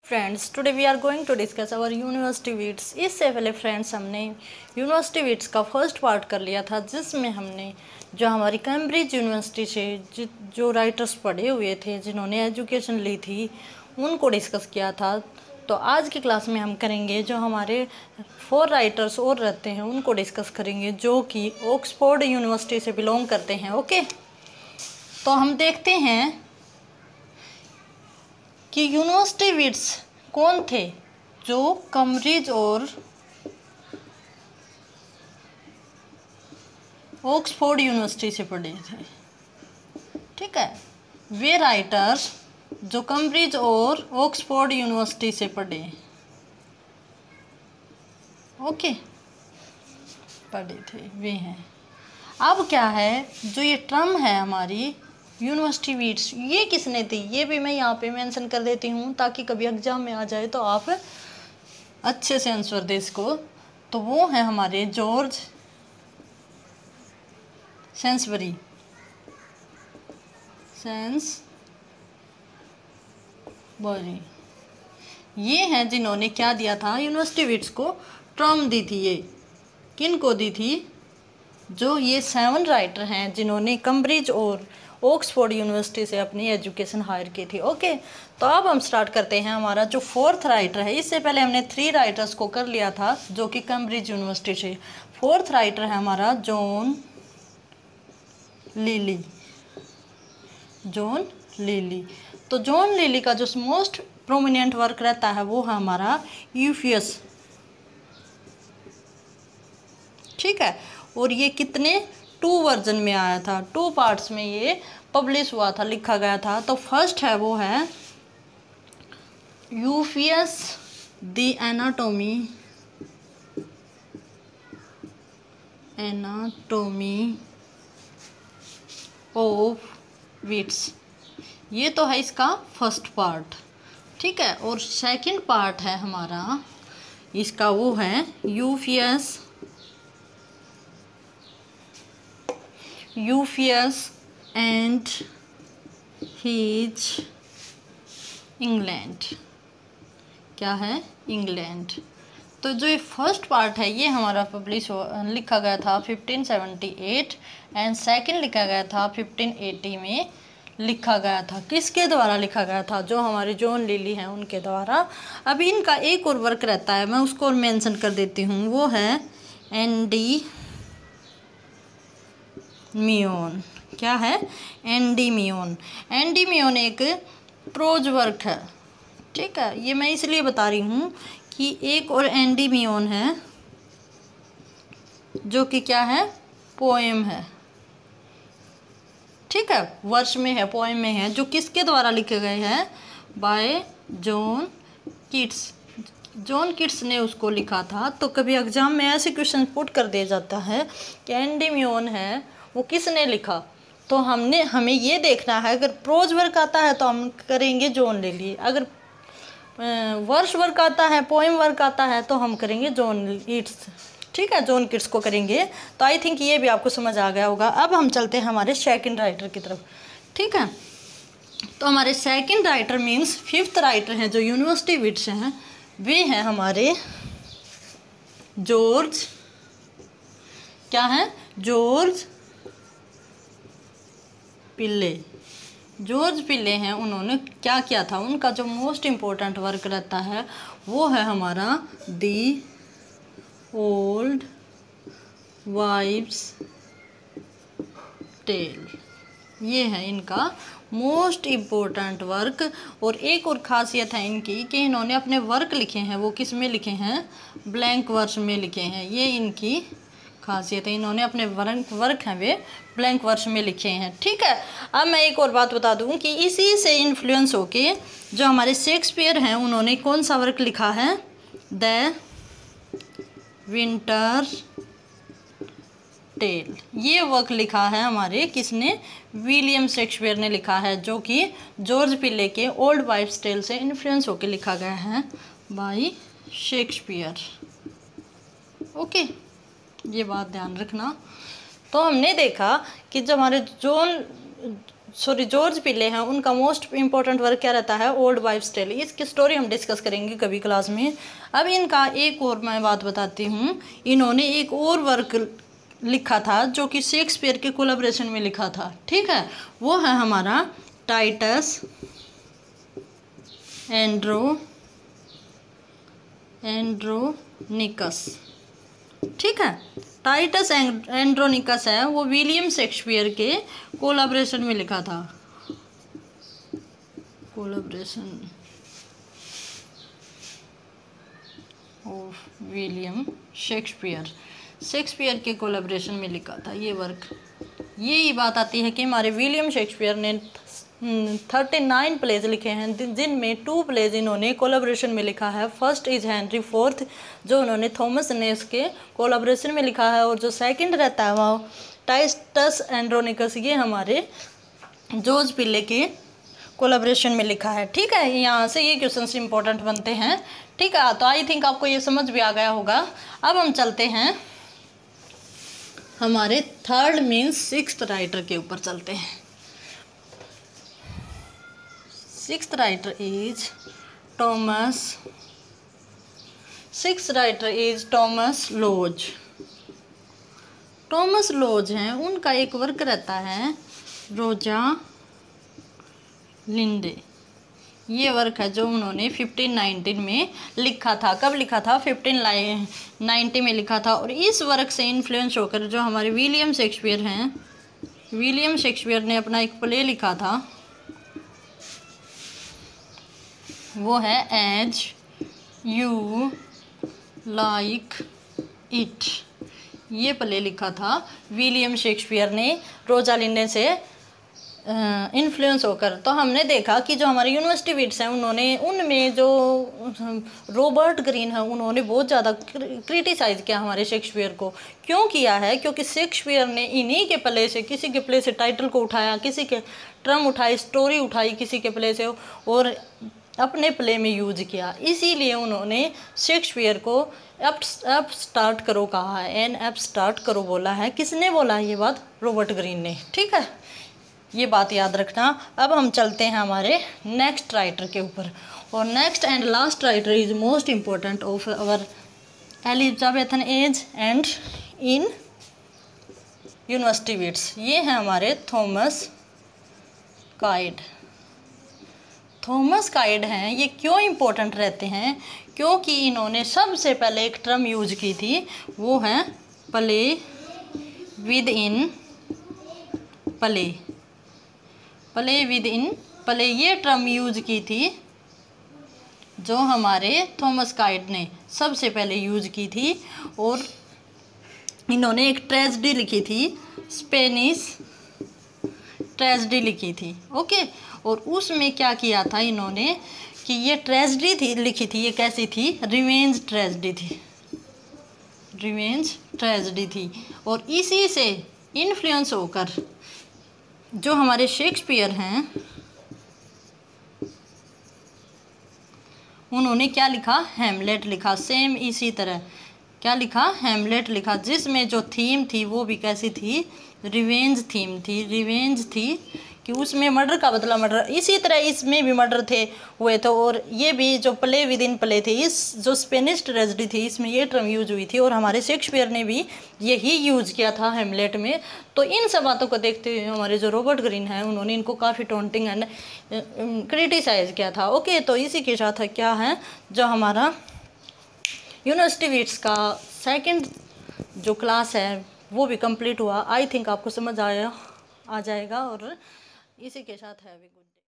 Friends today we are going to discuss our university wits. इससे पहले friends हमने university wits का first part कर लिया था, जिसमें हमने जो हमारी कैम्ब्रिज यूनिवर्सिटी से जो राइटर्स पढ़े हुए थे, जिन्होंने एजुकेशन ली थी, उनको डिस्कस किया था। तो आज की क्लास में हम करेंगे जो हमारे 4 राइटर्स और रहते हैं, उनको डिस्कस करेंगे, जो कि ऑक्सफोर्ड यूनिवर्सिटी से बिलोंग करते हैं। ओके, तो हम देखते हैं कि यूनिवर्सिटी वीट्स कौन थे जो कैम्ब्रिज और ऑक्सफोर्ड यूनिवर्सिटी से पढ़े थे। ठीक है, वे राइटर्स जो कैम्ब्रिज और ऑक्सफोर्ड यूनिवर्सिटी से पढ़े, ओके, पढ़े थे, वे हैं। अब क्या है, जो ये टर्म है हमारी यूनिवर्सिटी वीट्स, ये किसने दी, ये भी मैं यहाँ पे मेंशन कर देती हूँ, ताकि कभी एग्जाम में आ जाए तो आप अच्छे से आंसर दे इसको। तो वो है हमारे जॉर्ज सेंसबरी, ये हैं जिन्होंने क्या दिया था, यूनिवर्सिटी वीट्स को टर्म दी थी। ये किन को दी थी? जो ये 7 राइटर हैं जिन्होंने कैम्ब्रिज और ऑक्सफोर्ड यूनिवर्सिटी से अपनी एजुकेशन हायर की थी। ओके, तो अब हम स्टार्ट करते हैं। हमारा जो 4th राइटर है, इससे पहले हमने 3 राइटर्स को कर लिया था जो कि कैम्ब्रिज यूनिवर्सिटी से। 4th राइटर है हमारा जॉन लिली। तो जॉन लिली का जो मोस्ट प्रोमिनेंट वर्क रहता है वो है हमारा यूफियस। ठीक है, और ये कितने 2 वर्जन में आया था, 2 पार्ट्स में ये पब्लिश हुआ था, लिखा गया था। तो फर्स्ट है वो है यूफियस द एनाटोमी ऑफ वीट्स। ये तो है इसका फर्स्ट पार्ट। ठीक है, और सेकंड पार्ट है हमारा इसका, वो है यूफियस एंड हीज इंग्लैंड। क्या है? इंग्लैंड। तो जो ये फर्स्ट पार्ट है ये हमारा पब्लिश लिखा गया था 1578 एंड सेकंड लिखा गया था 1580 में लिखा गया था। किसके द्वारा लिखा गया था? जो हमारे जॉन लिली हैं उनके द्वारा। अभी इनका एक और वर्क रहता है, मैं उसको मेंशन कर देती हूँ, वो है एंडीमियन। क्या है? एंडीमियन एक प्रोज वर्क है। ठीक है, ये मैं इसलिए बता रही हूँ कि एक और एंडीमियन है जो कि क्या है? पोएम है। ठीक है, वर्ष में है, पोएम में है, जो किसके द्वारा लिखे गए हैं? बाय जॉन कीट्स ने उसको लिखा था। तो कभी एग्जाम में ऐसे क्वेश्चन पुट कर दिया जाता है कि एंडीमियन है, वो किसने लिखा? तो हमें ये देखना है, अगर प्रोज वर्क आता है तो हम करेंगे जॉन लिली, अगर वर्ष वर्क आता है, पोएम वर्क आता है, तो हम करेंगे जॉन कीट्स। ठीक है, जॉन कीट्स को करेंगे। तो आई थिंक ये भी आपको समझ आ गया होगा। अब हम चलते हैं हमारे सेकंड राइटर की तरफ। ठीक है, तो हमारे second writer means 5th writer हैं जो यूनिवर्सिटी वीट्स हैं, वे हैं हमारे जॉर्ज। क्या है? जॉर्ज पिल्ले हैं। उन्होंने क्या किया था? उनका जो मोस्ट इम्पोर्टेंट वर्क रहता है वो है हमारा दी ओल्ड वाइफ्स टेल। ये है इनका मोस्ट इम्पोर्टेंट वर्क। और एक और ख़ासियत है इनकी कि इन्होंने अपने वर्क लिखे हैं, वो किस में लिखे हैं? ब्लैंक वर्स में लिखे हैं। ये इनकी खासियत है, इन्होंने अपने वर्क हैं वे ब्लैंक वर्स में लिखे हैं। ठीक है, अब मैं एक और बात बता दूं कि इसी से इन्फ्लुएंस होके जो हमारे शेक्सपियर हैं, उन्होंने कौन सा वर्क लिखा है? The winter tale. ये वर्क लिखा है हमारे किसने? विलियम शेक्सपियर ने लिखा है, जो कि जॉर्ज पिल्ले के ओल्ड वाइफ्स टेल से इन्फ्लुएंस होके लिखा गया है बाय शेक्सपियर। ओके, ये बात ध्यान रखना। तो हमने देखा कि जो हमारे सॉरी जॉर्ज पिले हैं, उनका मोस्ट इम्पोर्टेंट वर्क क्या रहता है, ओल्ड वाइफ्स टेल। इसकी स्टोरी हम डिस्कस करेंगे कभी क्लास में। अब इनका एक और मैं बात बताती हूँ, इन्होंने एक और वर्क लिखा था जो कि शेक्सपियर के कोलैबोरेशन में लिखा था, ठीक है। वो है हमारा टाइटस एंड्रोनिकस, ठीक है। टाइटस एंड्रोनिकस है, वो विलियम शेक्सपियर के कोलैबोरेशन में लिखा था, कोलैबोरेशन ऑफ विलियम शेक्सपियर के कोलैबोरेशन में लिखा था ये वर्क। यही बात आती है कि हमारे विलियम शेक्सपियर ने 39 प्लेज लिखे हैं, जिनमें 2 प्लेज इन्होंने कोलैबोरेशन में लिखा है। फर्स्ट इज हेनरी फोर्थ, जो उन्होंने थॉमस नेस के कोलैबोरेशन में लिखा है, और जो सेकंड रहता है वो टाइटस एंड्रोनिकस, ये हमारे जॉर्ज पिले के कोलैबोरेशन में लिखा है, ठीक है। यहाँ से ये क्वेश्चंस इंपॉर्टेंट बनते हैं, ठीक है। तो आई थिंक आपको ये समझ भी आ गया होगा। अब हम चलते हैं हमारे थर्ड मीन्स सिक्स्थ राइटर के ऊपर चलते हैं। Sixth writer is Thomas Lodge. Thomas Lodge हैं, उनका एक वर्क रहता है रोजा लिंडे। ये वर्क है जो उन्होंने 1519 में लिखा था। कब लिखा था, 1590 में लिखा था। और इस वर्क से इन्फ्लुएंस होकर जो हमारे विलियम शेक्सपियर हैं, विलियम शेक्सपियर ने अपना एक प्ले लिखा था, वो है एज यू लाइक इट। ये प्ले लिखा था विलियम शेक्सपियर ने रोजा लिंडे से इन्फ्लुएंस होकर। तो हमने देखा कि जो हमारे यूनिवर्सिटी विट्स हैं, उन्होंने उनमें जो रॉबर्ट ग्रीन है, उन्होंने बहुत ज़्यादा क्रिटिसाइज़ किया हमारे शेक्सपियर को। क्यों किया है, क्योंकि शेक्सपियर ने इन्हीं के प्ले से, किसी के प्ले से टाइटल को उठाया, किसी के ट्रम उठाई, स्टोरी उठाई किसी के प्ले से, और अपने प्ले में यूज किया। इसीलिए उन्होंने शेक्सपियर को अप स्टार्ट करो कहा है, एन अप स्टार्ट करो बोला है। किसने बोला है ये बात, रॉबर्ट ग्रीन ने, ठीक है। ये बात याद रखना। अब हम चलते हैं हमारे नेक्स्ट राइटर के ऊपर, और next and last writer is most important of our Elizabethan age and in university wits. ये हैं हमारे थॉमस काइड। थॉमस काइड हैं, ये क्यों इम्पोर्टेंट रहते हैं, क्योंकि इन्होंने सबसे पहले एक टर्म यूज की थी, वो है play with in play. Play with in play, ये टर्म यूज की थी जो हमारे थॉमस काइड ने सबसे पहले यूज की थी। और इन्होंने एक ट्रेजेडी लिखी थी, स्पेनिश ट्रेजेडी लिखी थी, ओके। और उसमें क्या किया था इन्होंने कि ये ट्रेजेडी थी लिखी थी, ये कैसी थी, रिवेंज ट्रेजेडी थी, रिवेंज ट्रेजेडी थी। और इसी से इन्फ्लुएंस होकर जो हमारे शेक्सपियर हैं, उन्होंने क्या लिखा, हैमलेट लिखा। सेम इसी तरह क्या लिखा, हैमलेट लिखा, जिसमें जो थीम थी वो भी कैसी थी, रिवेंज थीम थी, रिवेंज थी कि उसमें मर्डर का बदला मर्डर। इसी तरह इसमें भी मर्डर थे हुए थे। और ये भी जो प्ले विद इन प्ले थी, इस जो स्पेनिश ट्रेजेडी थी, इसमें ये टर्म यूज हुई थी, और हमारे शेक्सपियर ने भी यही यूज किया था हैमलेट में। तो इन सब बातों को देखते हुए हमारे जो रॉबर्ट ग्रीन है, उन्होंने इनको काफ़ी टॉन्टिंग एंड क्रिटिसाइज किया था, ओके। तो इसी के साथ क्या है, जो हमारा यूनिवर्सिटी विट्स का सेकंड जो क्लास है वो भी कंप्लीट हुआ। आई थिंक आपको समझ आ जाएगा। और इसी के साथ है अभी गुड।